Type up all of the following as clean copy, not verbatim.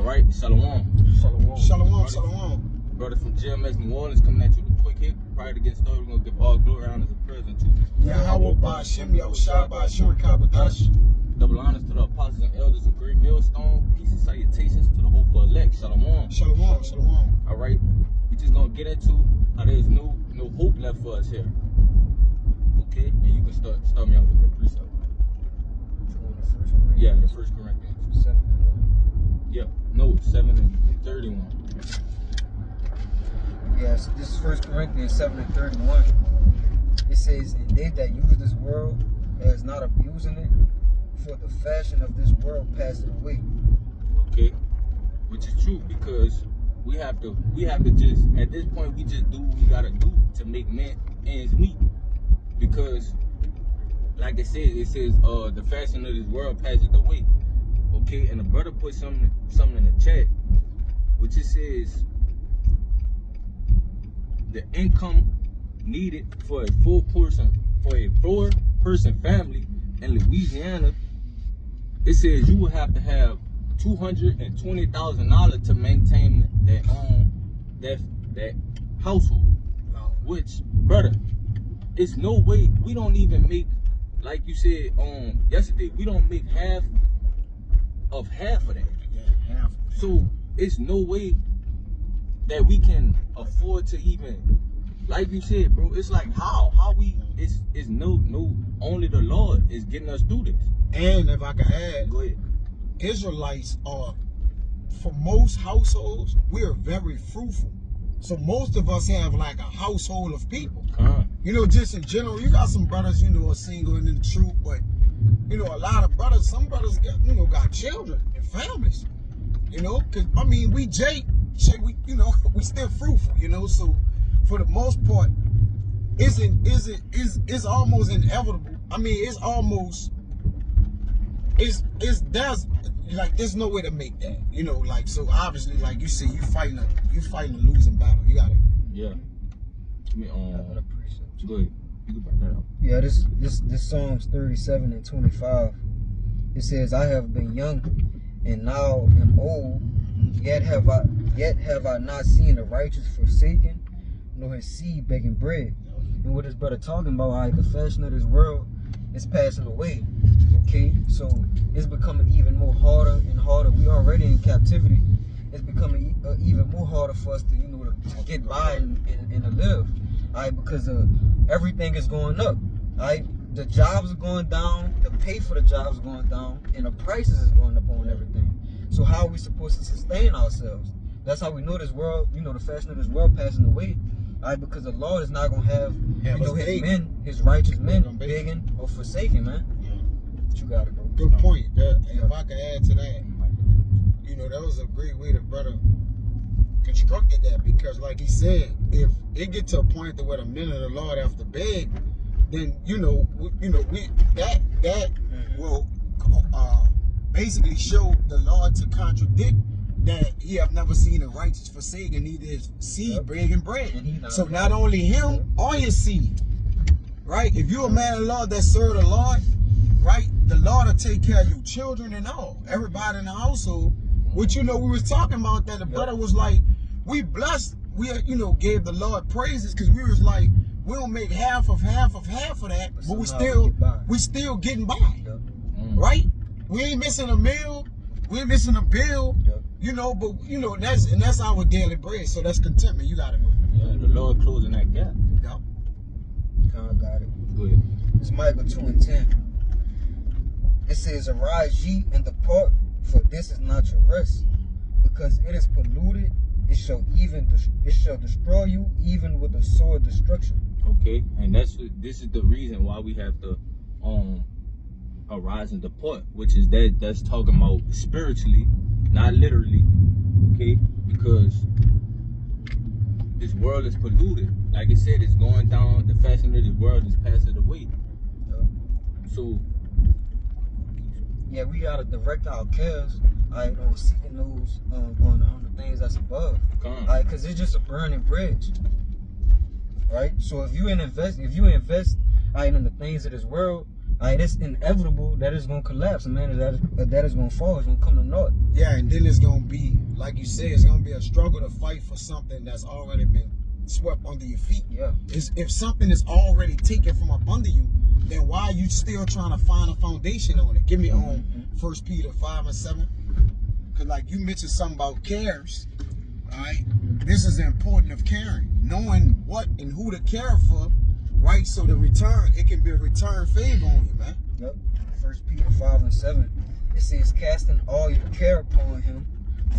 right, Shalom. Shalom. Brother from GMS New Orleans coming at you with a quick hit. Prior to getting started, we're going to give all glory honor as a present to Yahweh Ba'Shem Yahushua Ba'Shem Kabadash. double honors to the apostles and elders of Great Millstone. Peace and salutations to the hopeful elect. Shalom. Shalom. All right, we just going to get into how there's no hope left for us here. Okay, and you can start me off with the precept. Yeah, the 1 Corinthians. 7 Yep. No, 7:31. Yes, this is 1 Corinthians 7:31. It says, "And they that use this world as not abusing it, for the fashion of this world passeth away." Okay, which is true because we have to just at this point we just do what we gotta do to make ends meet. Because, like it says the fashion of this world passes away. Okay, and the brother put something in the chat, which it says the income needed for a four-person family in Louisiana, it says you would have to have $220,000 to maintain that household. Which, brother, it's no way we don't even make, like you said yesterday, we don't make half of that. Yeah, half. So it's no way that we can afford to even, like you said, bro. It's like how we it's no only the Lord is getting us through this. And if I could add, Go ahead. Israelites are, for most households, we are very fruitful. So most of us have like a household of people. You know, just in general, you got some brothers, are single and in the truth, but a lot of brothers, some brothers got children and families. Cause we we still fruitful. So for the most part, it's almost inevitable. There's no way to make that. So obviously, like you said, you fighting a losing battle. You gotta. Yeah. Go ahead. You can bring that up. Yeah, this Psalms 37:25. It says, "I have been young and now am old, yet have I not seen the righteous forsaken, nor his seed begging bread." And what this brother talking about, how the fashion of this world is passing away. Okay, so it's becoming even more harder and harder. We already in captivity. It's becoming even more harder for us to to get by and to live. Alright, because everything is going up. Alright, the jobs are going down, the pay for the jobs is going down, and the prices is going up on everything. So how are we supposed to sustain ourselves? That's how we know this world, the fashion of this world passing away. Alright, because the Lord is not gonna have his righteous men begging or forsaken, man. What you gotta do? Good point. If I could add to that, that was a great way the brother constructed that, because like he said, if it get to a point that where the men of the Lord have to beg, then that will basically show the Lord to contradict that he have never seen a righteous forsaken, neither his seed begging bread. So not only him or his seed, right? If you're a man of the Lord that serve the Lord, right, the Lord will take care of your children and all, everybody in the household. Which we was talking about that the brother was like, we blessed, we gave the Lord praises, because we was like, we don't make half of that, but we still getting by, right? We ain't missing a meal, we ain't missing a bill, but that's our daily bread. So that's contentment. You got it. Yeah, the Lord closing that gap. Yep. I got it. Go ahead. It's Micah 2:10. It says, "Arise ye and depart, for this is not your rest, because it is polluted. It shall destroy you, even with a sword destruction." Okay, and this is the reason why we have to arise and depart, which is that's talking about spiritually, not literally. Okay, because this world is polluted. Like I said, it's going down. The fashion of this world is passing away. So yeah, we gotta direct our cares on seeking those on the things that's above. Because it's just a burning bridge. Right? So if you invest in the things of this world, it's inevitable that it's gonna collapse, and man, that is gonna fall. It's gonna come to naught. Yeah, and then it's gonna be like you said, it's gonna be a struggle to fight for something that's already been swept under your feet. Yeah. If something is already taken from up under you, then why are you still trying to find a foundation on it? Give me on 1 Peter 5:7. Cause like you mentioned something about cares. Alright. This is important of caring. Knowing what and who to care for, right? So the return, it can be a return favor on you, man. Yep. 1 Peter 5:7. It says, casting all your care upon him,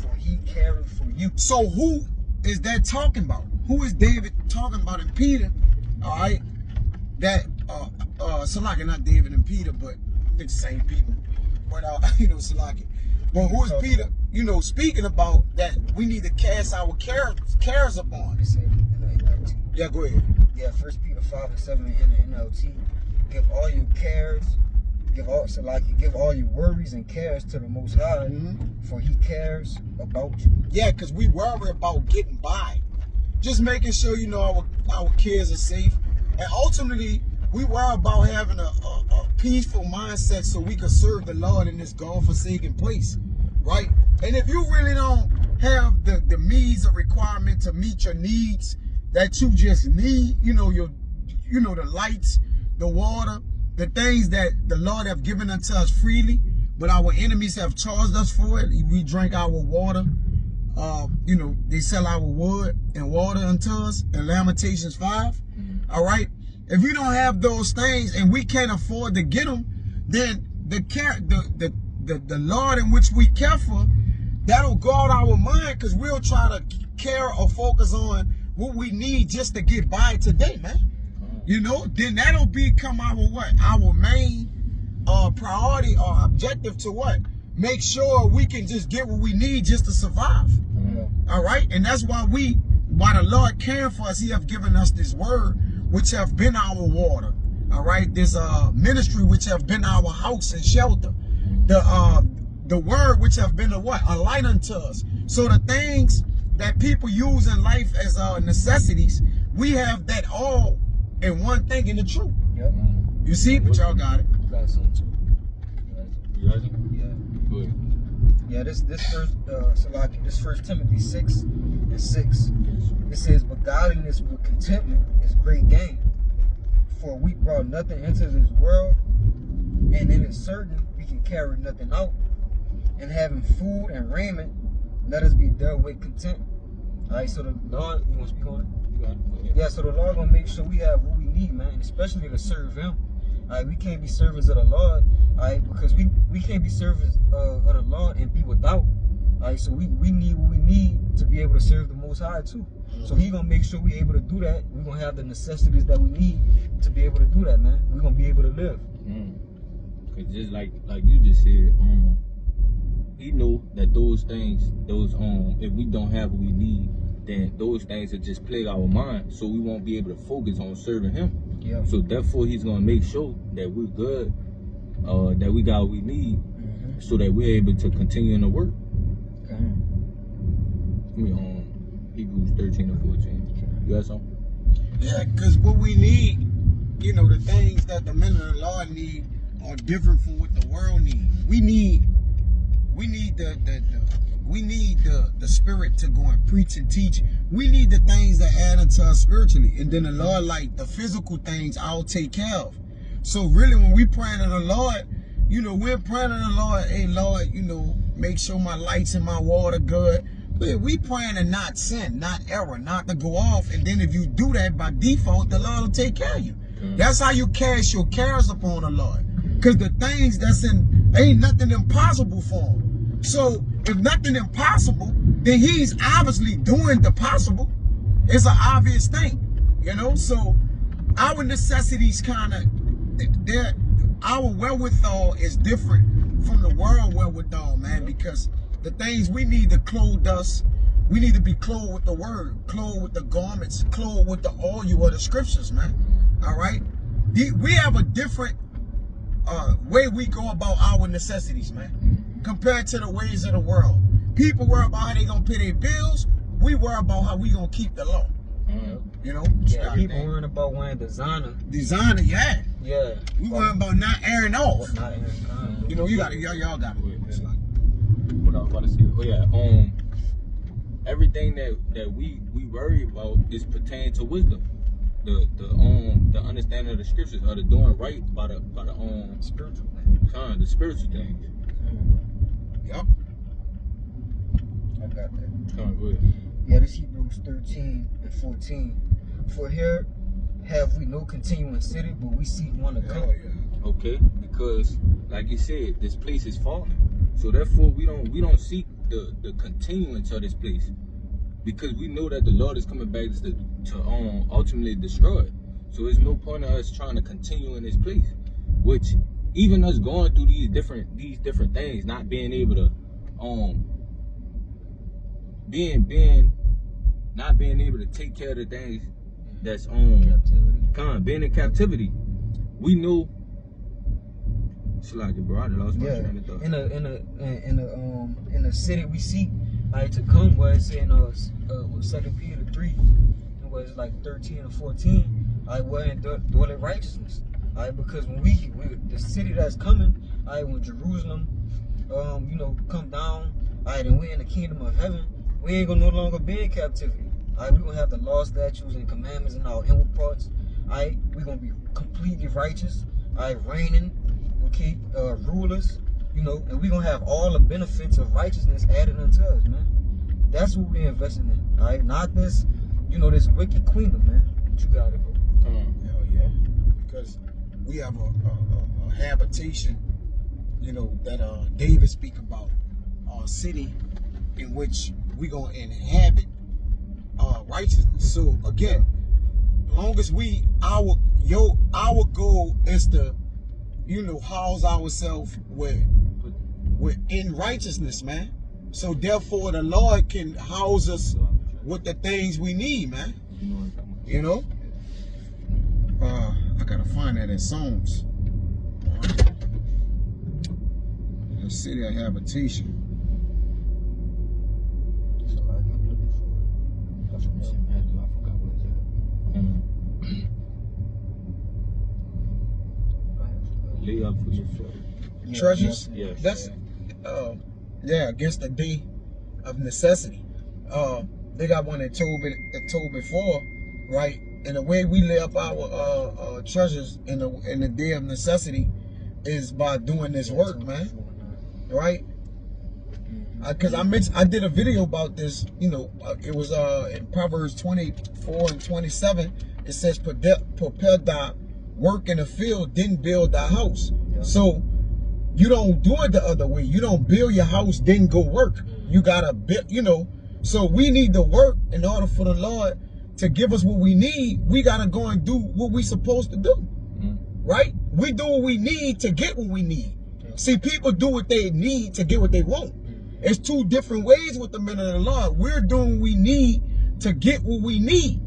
for he careth for you. So who is that talking about? Who is David talking about in Peter? Alright. That Salaki, not David and Peter, but they're the same people. But Salaki. But who is Peter, speaking about that we need to cast our cares upon? It said in the NLT. Yeah, go ahead. Yeah, 1 Peter 5:7 in the NLT. Give all your cares, give all your worries and cares to the Most High, for he cares about you. Yeah, because we worry about getting by. Just making sure, our kids are safe. And ultimately, we worry about having a peaceful mindset so we can serve the Lord in this God-forsaken place, right? And if you really don't have the means or requirement to meet your needs that you just need, the lights, the water, the things that the Lord have given unto us freely, but our enemies have charged us for it. We drink our water. They sell our wood and water unto us in Lamentations 5. All right. If you don't have those things and we can't afford to get them, then the Lord in which we care for, that'll guard our mind, because we'll try to care or focus on what we need just to get by today, man. Then that'll become our main priority or objective to what? Make sure we can just get what we need just to survive. All right. And that's why the Lord caring for us, he have given us this word, which have been our water. All right. This ministry, which have been our house and shelter. The word, which have been a light unto us. So the things that people use in life as necessities, we have that all in one thing, in the truth. Yep. You see? But y'all got it. You got something too. You got it? Yeah. Good. Yeah, this First Timothy 6:6. It says, but godliness with contentment is great gain. For we brought nothing into this world, and it is certain we can carry nothing out. And having food and raiment, let us be dealt with content. Alright, so the Lord, you want to speak on it? You got it. Yeah, so the Lord gonna make sure we have what we need, man, and especially to serve him. Alright, we can't be servants of the Lord, alright, because we can't be servants of the Lord and be without. Alright, so we need what we need to be able to serve the Most High too. So he gonna make sure we're able to do that. We're gonna have the necessities that we need to be able to do that, man. We're gonna be able to live. Cause just like you just said, he knew that those things, if we don't have what we need, then those things will just plague our mind, so we won't be able to focus on serving him. Yeah. So therefore, he's gonna make sure that we're good, that we got what we need, so that we're able to continue in the work. Okay. Hebrews 13 and 14. You got something? Yeah, because what we need, the things that the men of the Lord need are different from what the world needs. We need the spirit to go and preach and teach. We need the things that add unto us spiritually. And then the Lord, like the physical things, I'll take care of. So really, when we praying to the Lord, we're praying to the Lord, hey Lord, make sure my lights and my water good. But we praying to not sin, not error, not to go off. And then if you do that by default, the Lord will take care of you. That's how you cast your cares upon the Lord. Because the things ain't nothing impossible for him. So if nothing impossible, then he's obviously doing the possible. It's an obvious thing, So our necessities our wherewithal is different from the world wherewithal, man, because the things we need to clothe us, we need to be clothed with the word, clothed with the garments, clothed with the oil of the scriptures, man. All right? We have a different way we go about our necessities, man, compared to the ways of the world. People worry about how they gonna pay their bills. We worry about how we gonna keep the law. Yeah, people worrying about wearing designer. Designer, yeah. Yeah. We worrying about not airing off. Not airing. You got it. Y'all got it. What I was about to say. Oh yeah. everything that we worry about is pertaining to wisdom. The understanding of the scriptures, or the doing right by the spiritual thing. the spiritual things. Yep. I got that. Go ahead. Yeah, this Hebrews 13 and 14. For here have we no continuing city, but we seek one to come. Hell yeah. Okay, because like you said, this place is falling. So therefore we don't seek the continuance of this place. Because we know that the Lord is coming back to ultimately destroy it. So there's no point of us trying to continue in this place. Which even us going through these different things, not being able to not being able to take care of the things that's Captivity. being in captivity. We know. Slide it, bro. I lost my Yeah. train of thought. In the city we seek to come, where it's in 2 Peter 3, it was like 13 or 14. We're in dwelling righteousness. Because when we the city that's coming, when Jerusalem come down, and we're in the kingdom of heaven, we ain't gonna no longer be in captivity. We gonna have the law, statutes, and commandments in our inward parts. We gonna be completely righteous. Reigning, okay, rulers, and we gonna have all the benefits of righteousness added unto us, man. That's what we're investing in, not this, this wicked queendom, man. But you got it, bro. Hell yeah. Because we have a habitation, that David speak about, a city in which we gonna inhabit righteousness. So again, long as our goal is to, house ourselves with in righteousness, man. So therefore the Lord can house us with the things we need, man. I gotta find that in Psalms. The city of habitation. So I'm looking for it. I forgot what it's at. Lay up for yourself. Treasures? Yes. That's against the day of necessity. They got one that told before, right? And the way we lay up our treasures in the day of necessity is by doing this work, man. Right? Because I did a video about this. It was in Proverbs 24 and 27. It says, "Prepare thy work in the field, didn't build thy house." Yeah. So you don't do it the other way. You don't build your house, then go work. You gotta build. So we need to work in order for the Lord to give us what we need. We gotta go and do what we supposed to do. Right? We do what we need to get what we need. See, people do what they need to get what they want. It's two different ways with the men of the Lord. We're doing what we need to get what we need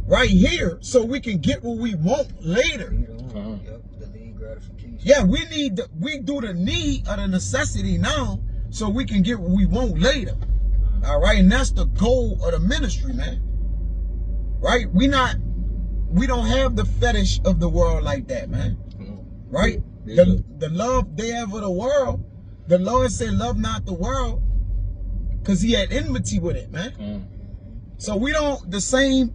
right here, so we can get what we want later. Yep, delayed gratification. Yeah, we do the need of the necessity now, so we can get what we want later. All right, and that's the goal of the ministry, man. Right? We don't have the fetish of the world like that, man. Right? The love they have for the world, the Lord said, "Love not the world," because He had enmity with it, man. So we don't the same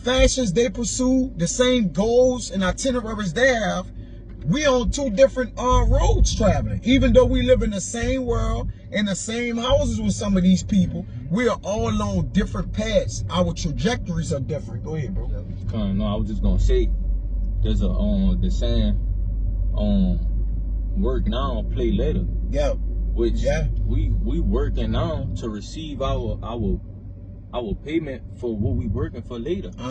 fashions they pursue, the same goals and itineraries they have. We on two different roads traveling. Even though we live in the same world, in the same houses with some of these people, we are all on different paths. Our trajectories are different. Go ahead, bro. No, I was just gonna say, there's the saying, work now, play later. Yeah. Which we working now to receive our payment for what we working for later. They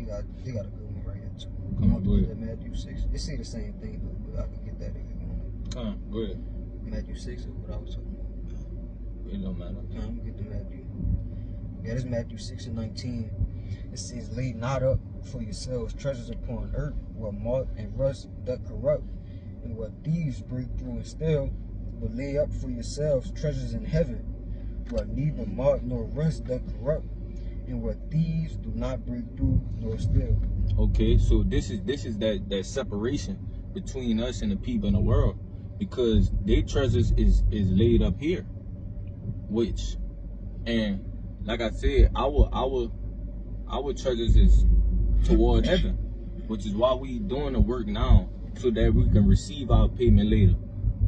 got a good one right here too. Come on, go ahead. Matthew 6. They say the same thing, but I can get that if you want. Come on, go ahead. Matthew 6 is what I was talking about. It don't matter. I'm gonna get to Matthew. Yeah, this is Matthew 6 and 19. It says, "Lay not up for yourselves treasures upon earth, where moth and rust doth corrupt, and where thieves break through and steal. But lay up for yourselves treasures in heaven, where neither moth nor rust doth corrupt, and where thieves do not break through nor steal." Okay, so this is that separation between us and the people in the world, because their treasures is laid up here, which, and like I said, our treasures is toward heaven, which is why we doing the work now, so that we can receive our payment later,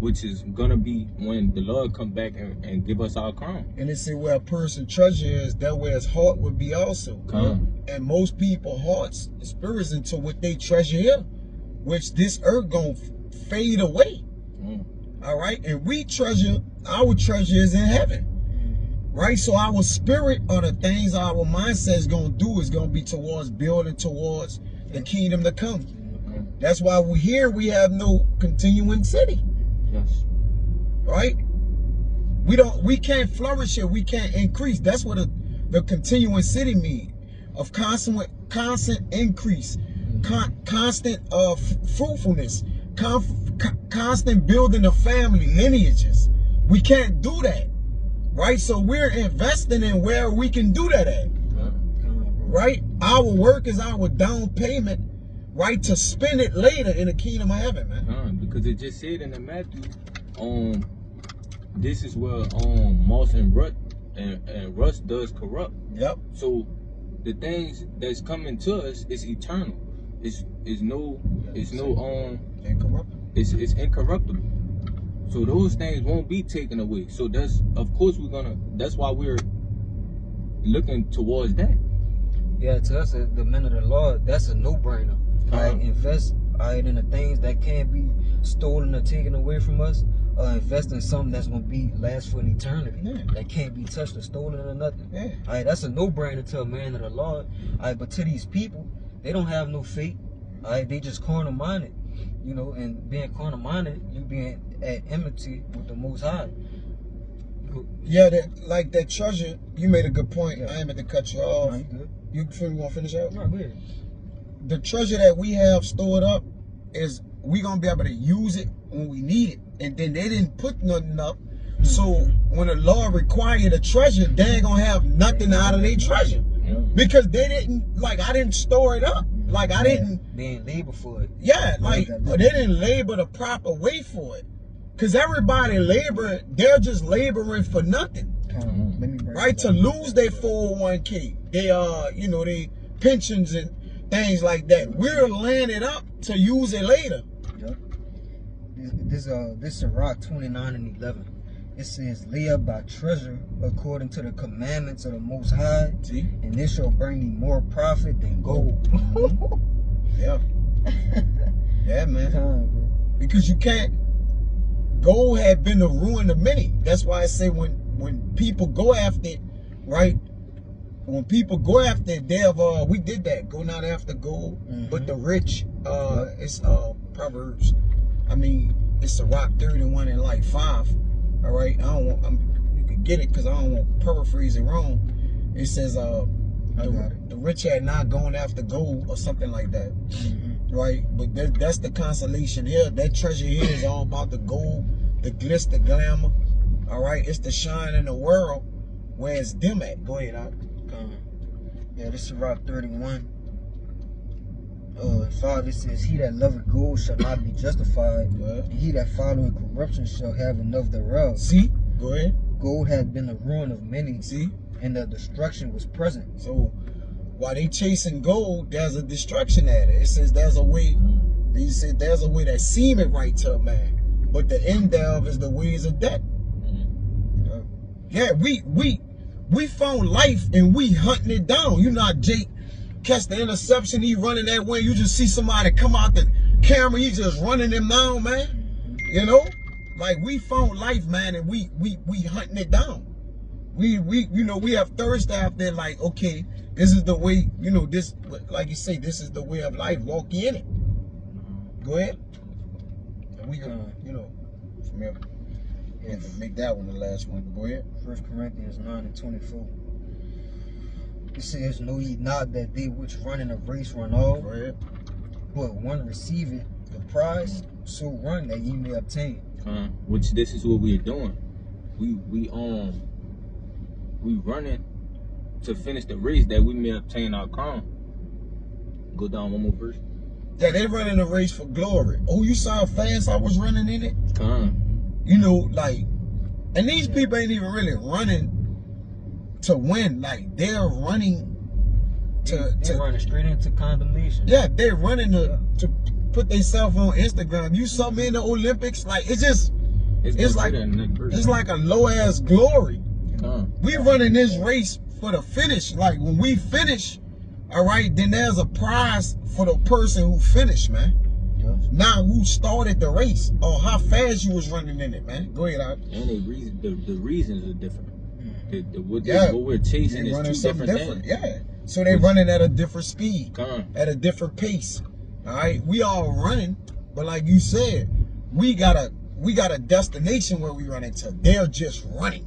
which is gonna be when the Lord come back and give us our crown. And it say where a person treasure is, that where his heart would be also. And most people hearts, spirits into what they treasure here, which this earth gonna fade away. All right, and we treasure, our treasure is in heaven. Right, so our spirit or the things our mindset is gonna do is gonna be towards building towards the kingdom to come. That's why we have no continuing city. Yes. Right? We can't flourish here. We can't increase. That's what the continuing city means. Of constant increase, constant fruitfulness, constant building of family lineages. We can't do that. Right? So we're investing in where we can do that at. Right? Our work is our down payment, right, to spend it later in the kingdom of heaven, man. Because it just said in the Matthew, this is where moss and rust does corrupt. Yep. So the things that's coming to us is eternal. It's incorruptible. So those things won't be taken away. So that's why we're looking towards that. Yeah, to us, the men of the Lord, that's a no-brainer. Invest in the things that can't be stolen or taken away from us. Invest in something that's gonna last for an eternity. That can't be touched or stolen or nothing. That's a no-brainer to a man of the Lord. But to these people, they don't have no faith. They just carnal-minded. You know, and being carnal-minded, you being at enmity with the Most High. Yeah, that treasure, you made a good point. I ain't meant to cut you off. No, you good. You want to finish out? No, go ahead. The treasure that we have stored up is we going to be able to use it when we need it. And then they didn't put nothing up. So when the Lord required a treasure, they ain't going to have nothing out of their treasure. Because they didn't, I didn't store it up. They didn't labor for it. Yeah, they didn't labor the proper way for it. Because everybody laboring, they're just laboring for nothing. Right? To lose their 401k. They pensions and things like that. We're laying it up to use it later. Yep. This is Sirach 29 and 11. It says, lay up thy treasure according to the commandments of the Most High, and this shall bring thee more profit than gold. Yeah. Yeah, man. Because you can't. Gold had been the ruin of many. That's why I say when people go after it, right? When people go after it, we did that. Go not after gold, but the rich. It's Proverbs. It's Sirach 31 and 5. All right, you can get it because I don't want to paraphrase it wrong. It says the rich had not gone after gold or something like that, right? But that's the consolation here. That treasure here is all about the gold, the glitz, the glamour. All right, it's the shine in the world where it's dim at. Go ahead, Al. Yeah, this is Sirach 31. 5, it says, he that loveth gold shall not be justified, and he that followeth corruption shall have enough thereof. See? Go ahead. Gold had been the ruin of many. See? And the destruction was present. So while they chasing gold, there's a destruction at it. It says there's a way. He said there's a way that seemeth right to a man, but the end thereof is the ways of death. Yeah, we found life and we hunting it down. You know how Jake catch the interception, he running that way, you just see somebody come out the camera, he just running them down, man. You know? We found life, man, and we hunting it down. We have thirst after it, okay, this is the way, this, like you say, this is the way of life, walk in it. Go ahead. And we gonna, from here, make that one the last one, but go ahead. 1 Corinthians 9 and 24. It says, know ye not that they which run in a race run all, but one receiveth the prize, so run that ye may obtain. Which this is what we're doing. We running to finish the race that we may obtain our crown. Go down one more verse. Yeah, they running a race for glory. Oh, you saw how fast I was running in it? And these people ain't even really running to win. Like, they're running They're running straight into condemnation. Yeah, they're running to put themselves on Instagram. You saw me in the Olympics, like it's like a low ass glory. We running this race for the finish. Like when we finish, all right, then there's a prize for the person who finished, man. Now who started the race or how fast you was running in it, man. Go ahead, Art. And the reasons are different. What we're chasing is two different things. Yeah. So they running at a different speed, at a different pace. All right, we all running, but like you said, we got a destination where we running to. They're just running.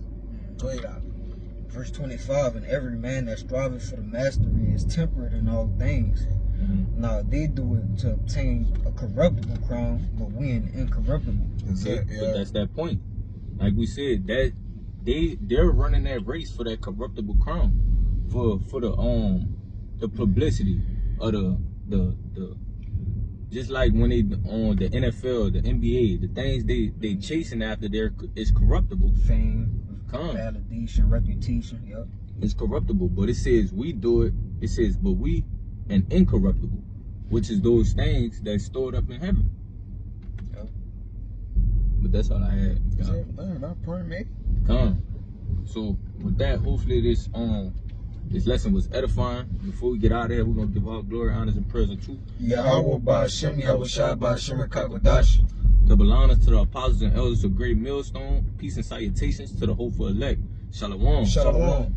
Go ahead, Art. Verse 25, and every man that striveth for the mastery is temperate in all things. Now they do it to obtain a corruptible crown, but we an incorruptible. But that's that point. Like we said, that they're running that race for that corruptible crown, for the publicity of the just like when they on the NFL, the NBA, the things they chasing after is corruptible. Fame, validation, reputation. Yep. It's corruptible, but it says we do it. It says, but we and incorruptible, which is those things that's stored up in heaven. Yep. But that's all I had. Not point me. So with that, hopefully this lesson was edifying. Before we get out of here, we're gonna give all glory, honors, and praise to Yahweh Ba'Shem, Yahweh Shai Ba'Shem Kakadash. double honors to the apostles and elders of Great Millstone. Peace and salutations to the hopeful elect. Shalom. Shalom.